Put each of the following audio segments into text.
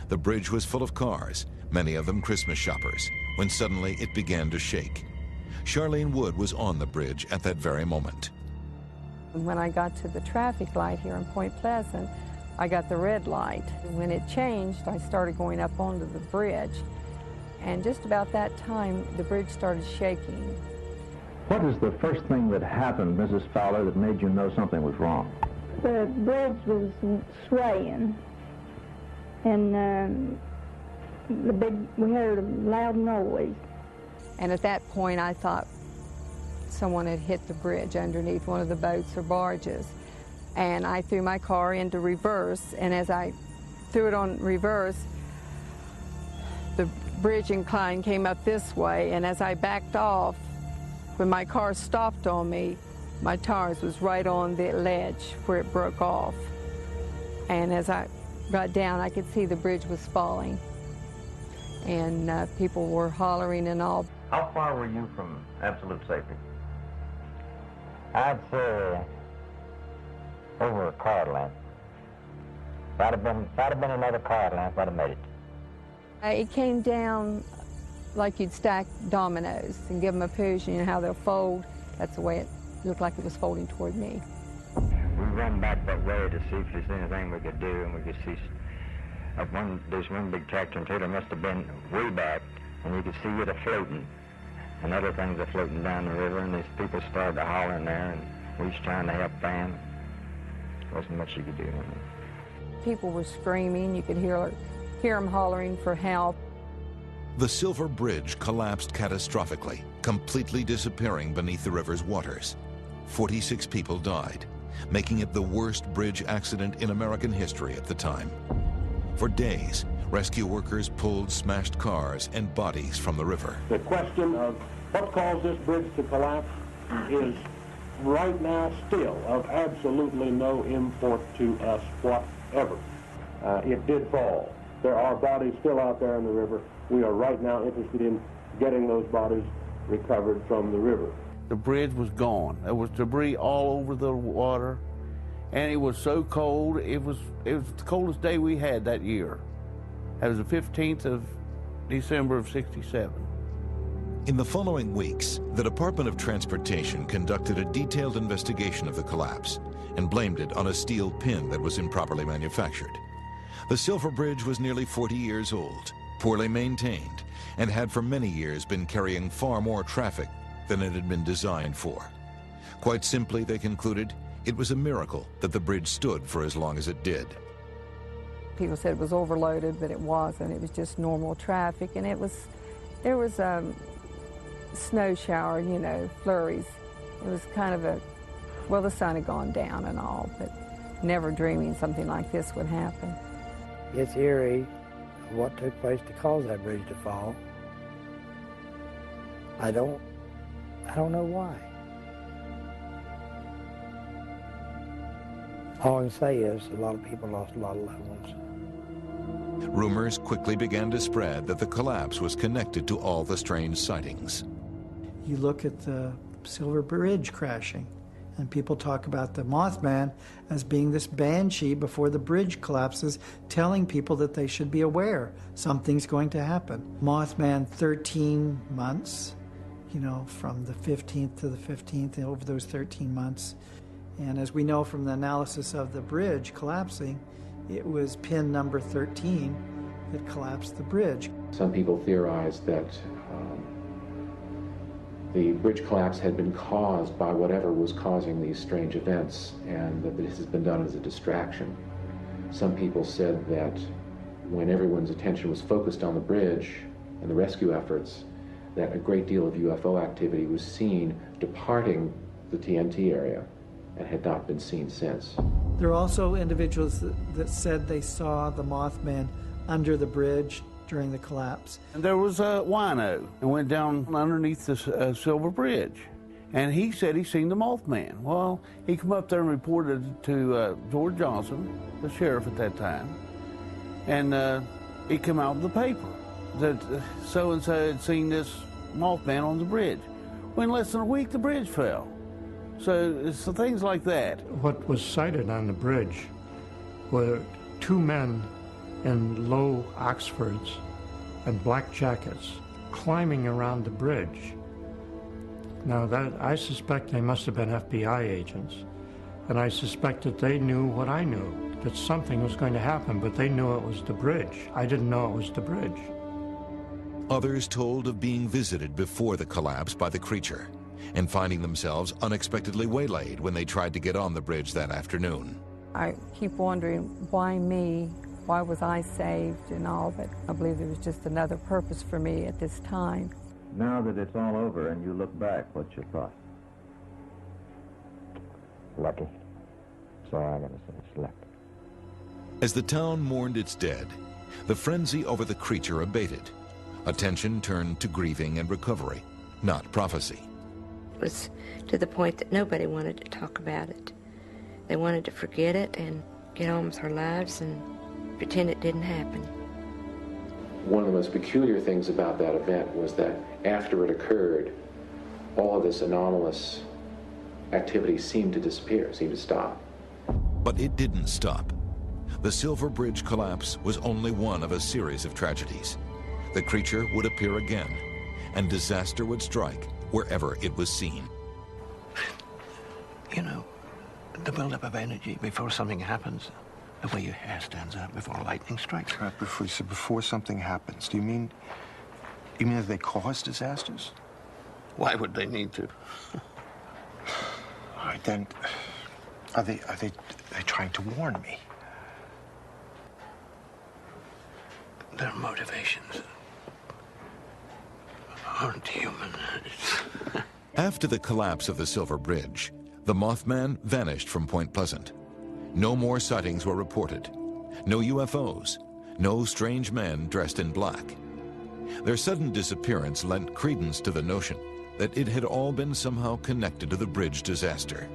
The bridge was full of cars, many of them Christmas shoppers, when suddenly it began to shake. Charlene Wood was on the bridge at that very moment. When I got to the traffic light here in Point Pleasant, I got the red light. When it changed, I started going up onto the bridge. And just about that time, the bridge started shaking. What is the first thing that happened, Mrs. Fowler, that made you know something was wrong? The bridge was swaying, and we heard a loud noise. And at that point, I thought someone had hit the bridge underneath one of the boats or barges. And I threw my car into reverse, and as I threw it on reverse, the bridge incline came up this way, and as I backed off, when my car stopped on me, my tires was right on the ledge where it broke off. And as I got down, I could see the bridge was falling, and people were hollering and all. How far were you from absolute safety? I'd say over a car length. If I'd have been another car length, I'd have made it. It came down like you'd stack dominoes and give them a push, you know how they'll fold. That's the way it looked like it was folding toward me. We ran back that way to see if there's anything we could do, and we could see there's one big tractor and trailer must have been way back, and you could see it floating. And other things are floating down the river, and these people started to holler in there, and we was trying to help them. There wasn't much you could do. People were screaming. You could hear them hollering for help. The Silver Bridge collapsed catastrophically, completely disappearing beneath the river's waters. 46 people died, making it the worst bridge accident in American history at the time. For days, rescue workers pulled smashed cars and bodies from the river. The question of what caused this bridge to collapse is right now still of absolutely no import to us whatever. It did fall. There are bodies still out there in the river. We are right now interested in getting those bodies recovered from the river. The bridge was gone. There was debris all over the water, and it was so cold. It was the coldest day we had that year. It was the 15th of December of '67. In the following weeks, the Department of Transportation conducted a detailed investigation of the collapse and blamed it on a steel pin that was improperly manufactured. The Silver Bridge was nearly 40 years old, poorly maintained, and had for many years been carrying far more traffic than it had been designed for. Quite simply, they concluded, it was a miracle that the bridge stood for as long as it did. People said it was overloaded, but it wasn't. It was just normal traffic, and there was a snow shower, you know, flurries. It was kind of well, the sun had gone down and all, but never dreaming something like this would happen. It's eerie what took place to cause that bridge to fall. I don't know why. All I can say is a lot of people lost a lot of loved ones. Rumors quickly began to spread that the collapse was connected to all the strange sightings. You look at the Silver Bridge crashing, and people talk about the Mothman as being this banshee before the bridge collapses, telling people that they should be aware something's going to happen. Mothman, 13 months, you know, from the 15th to the 15th, over those 13 months. And as we know from the analysis of the bridge collapsing, it was pin number 13 that collapsed the bridge. Some people theorize that the bridge collapse had been caused by whatever was causing these strange events, and that this has been done as a distraction. Some people said that when everyone's attention was focused on the bridge and the rescue efforts, that a great deal of UFO activity was seen departing the TNT area and had not been seen since. There are also individuals that said they saw the Mothman under the bridge during the collapse. And there was a wino that went down underneath the Silver Bridge, and he said he seen the Mothman. Well, he come up there and reported to George Johnson, the sheriff at that time, and it came out in the paper that so-and-so had seen this Mothman on the bridge. Well, in less than a week, the bridge fell. So it's things like that. What was sighted on the bridge were two men in low Oxfords and black jackets climbing around the bridge. Now I suspect they must have been FBI agents, and I suspect that they knew what I knew, that something was going to happen, but they knew it was the bridge. I didn't know it was the bridge. Others told of being visited before the collapse by the creature and finding themselves unexpectedly waylaid when they tried to get on the bridge that afternoon. I keep wondering, why me? Why was I saved and all, but I believe there was just another purpose for me at this time. Now that it's all over and you look back, what's your thought? Lucky. That's all I gotta say, it's lucky. As the town mourned its dead, the frenzy over the creature abated. Attention turned to grieving and recovery, not prophecy. It was to the point that nobody wanted to talk about it. They wanted to forget it and get on with their lives and pretend it didn't happen. One of the most peculiar things about that event was that after it occurred, all of this anomalous activity seemed to disappear, seemed to stop. But it didn't stop. The Silver Bridge collapse was only one of a series of tragedies. The creature would appear again, and disaster would strike wherever it was seen. You know, the buildup of energy before something happens, the way your hair stands up before lightning strikes. Right, before something happens. Do you mean that they cause disasters? Why would they need to? All right, then, are they trying to warn me? Their motivations aren't human. After the collapse of the Silver Bridge, the Mothman vanished from Point Pleasant. No more sightings were reported. No UFOs. No strange men dressed in black. Their sudden disappearance lent credence to the notion that it had all been somehow connected to the bridge disaster.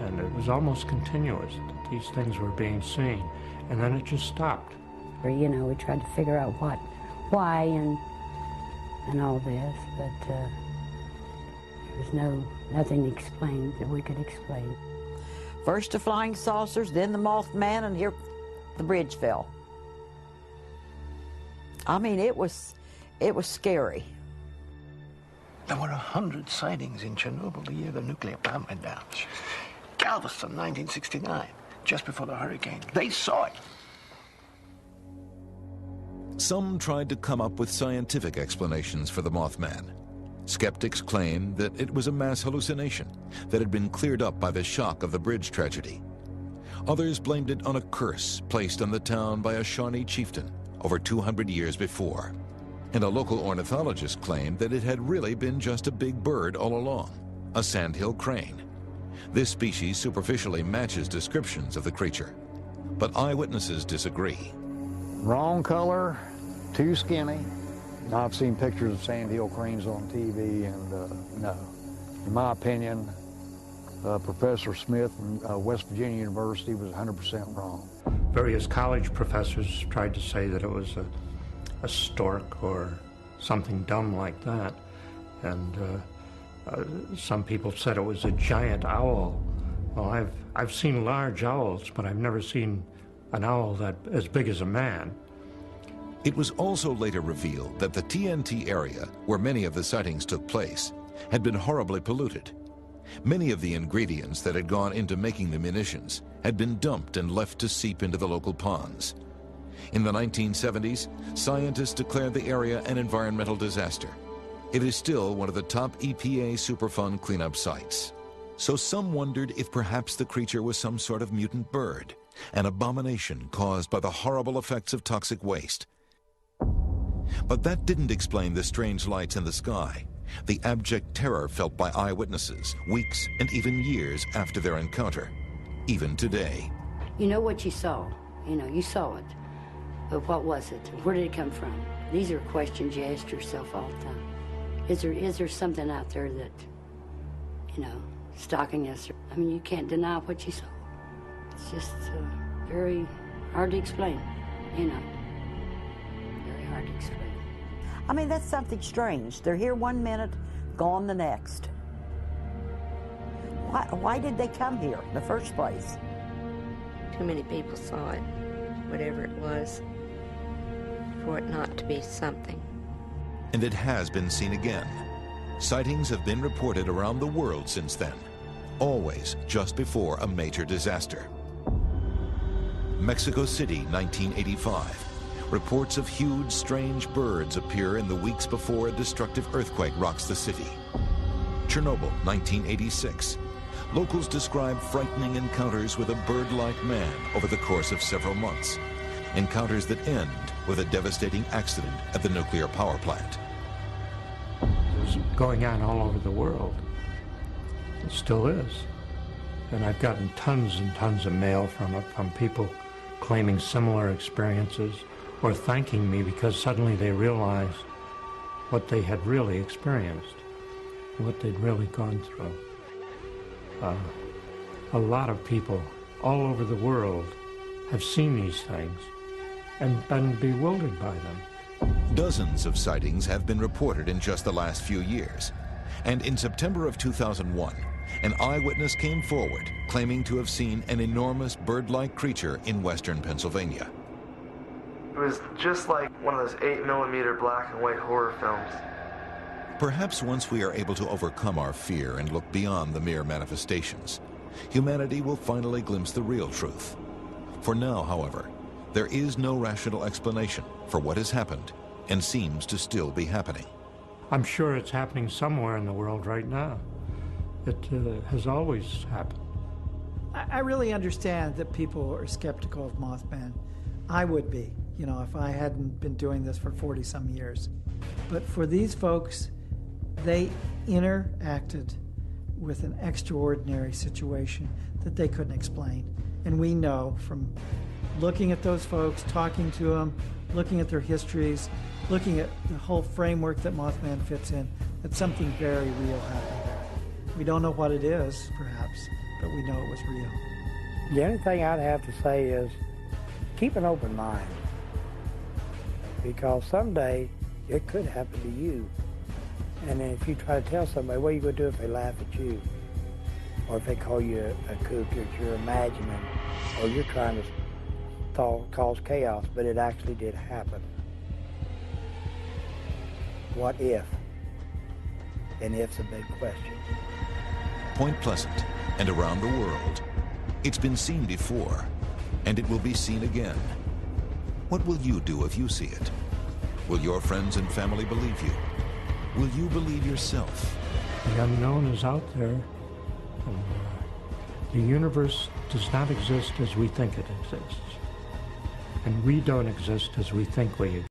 And it was almost continuous that these things were being seen, and then it just stopped. You know, we tried to figure out why and all this, but there was nothing explained that we could explain. First the flying saucers, then the Mothman, and here the bridge fell. I mean, it was scary. There were 100 sightings in Chernobyl the year the nuclear plant went down. Galveston, 1969, just before the hurricane. They saw it. Some tried to come up with scientific explanations for the Mothman. Skeptics claimed that it was a mass hallucination that had been cleared up by the shock of the bridge tragedy. Others blamed it on a curse placed on the town by a Shawnee chieftain over 200 years before. And a local ornithologist claimed that it had really been just a big bird all along, a sandhill crane. This species superficially matches descriptions of the creature, but eyewitnesses disagree. Wrong color, too skinny. I've seen pictures of sandhill cranes on TV, and no. In my opinion, Professor Smith from West Virginia University was 100% wrong. Various college professors tried to say that it was a stork or something dumb like that, and some people said it was a giant owl. Well, I've seen large owls, but I've never seen an owl that as big as a man. It was also later revealed that the TNT area, where many of the sightings took place, had been horribly polluted. Many of the ingredients that had gone into making the munitions had been dumped and left to seep into the local ponds. In the 1970s, scientists declared the area an environmental disaster. It is still one of the top EPA Superfund cleanup sites. So some wondered if perhaps the creature was some sort of mutant bird, an abomination caused by the horrible effects of toxic waste. But that didn't explain the strange lights in the sky, the abject terror felt by eyewitnesses weeks and even years after their encounter, even today. You know what you saw. You know, you saw it. But what was it? Where did it come from? These are questions you ask yourself all the time. Is there something out there that, you know, stalking us? I mean, you can't deny what you saw. It's just very hard to explain, you know. Very hard to explain. I mean, that's something strange. They're here one minute, gone the next. Why did they come here in the first place? Too many people saw it. whatever it was, for it not to be something. And it has been seen again. Sightings have been reported around the world since then, always just before a major disaster. Mexico City, 1985. Reports of huge, strange birds appear in the weeks before a destructive earthquake rocks the city. Chernobyl, 1986. Locals describe frightening encounters with a bird-like man over the course of several months. Encounters that end with a devastating accident at the nuclear power plant. It's going on all over the world. It still is. And I've gotten tons and tons of mail from it, from people claiming similar experiences or thanking me because suddenly they realized what they had really experienced, what they'd really gone through. A lot of people all over the world have seen these things and been bewildered by them. Dozens of sightings have been reported in just the last few years. And in September of 2001, an eyewitness came forward claiming to have seen an enormous bird-like creature in western Pennsylvania. It was just like one of those 8mm black and white horror films. Perhaps once we are able to overcome our fear and look beyond the mere manifestations, humanity will finally glimpse the real truth. For now, however, there is no rational explanation for what has happened and seems to still be happening. I'm sure it's happening somewhere in the world right now. It has always happened. I really understand that people are skeptical of Mothman. I would be, you know, if I hadn't been doing this for 40-some years. But for these folks, they interacted with an extraordinary situation that they couldn't explain. And we know from looking at those folks, talking to them, looking at their histories, looking at the whole framework that Mothman fits in, that something very real happened there. We don't know what it is, perhaps, but we know it was real. The only thing I'd have to say is keep an open mind, because someday it could happen to you. And then if you try to tell somebody, what are you going to do if they laugh at you? Or if they call you a kook, that you're imagining, or you're trying to cause chaos, but it actually did happen. What if? And if's a big question. Point Pleasant and around the world, it's been seen before, and it will be seen again. What will you do if you see it? Will your friends and family believe you? Will you believe yourself? The unknown is out there. The universe does not exist as we think it exists. And we don't exist as we think we exist.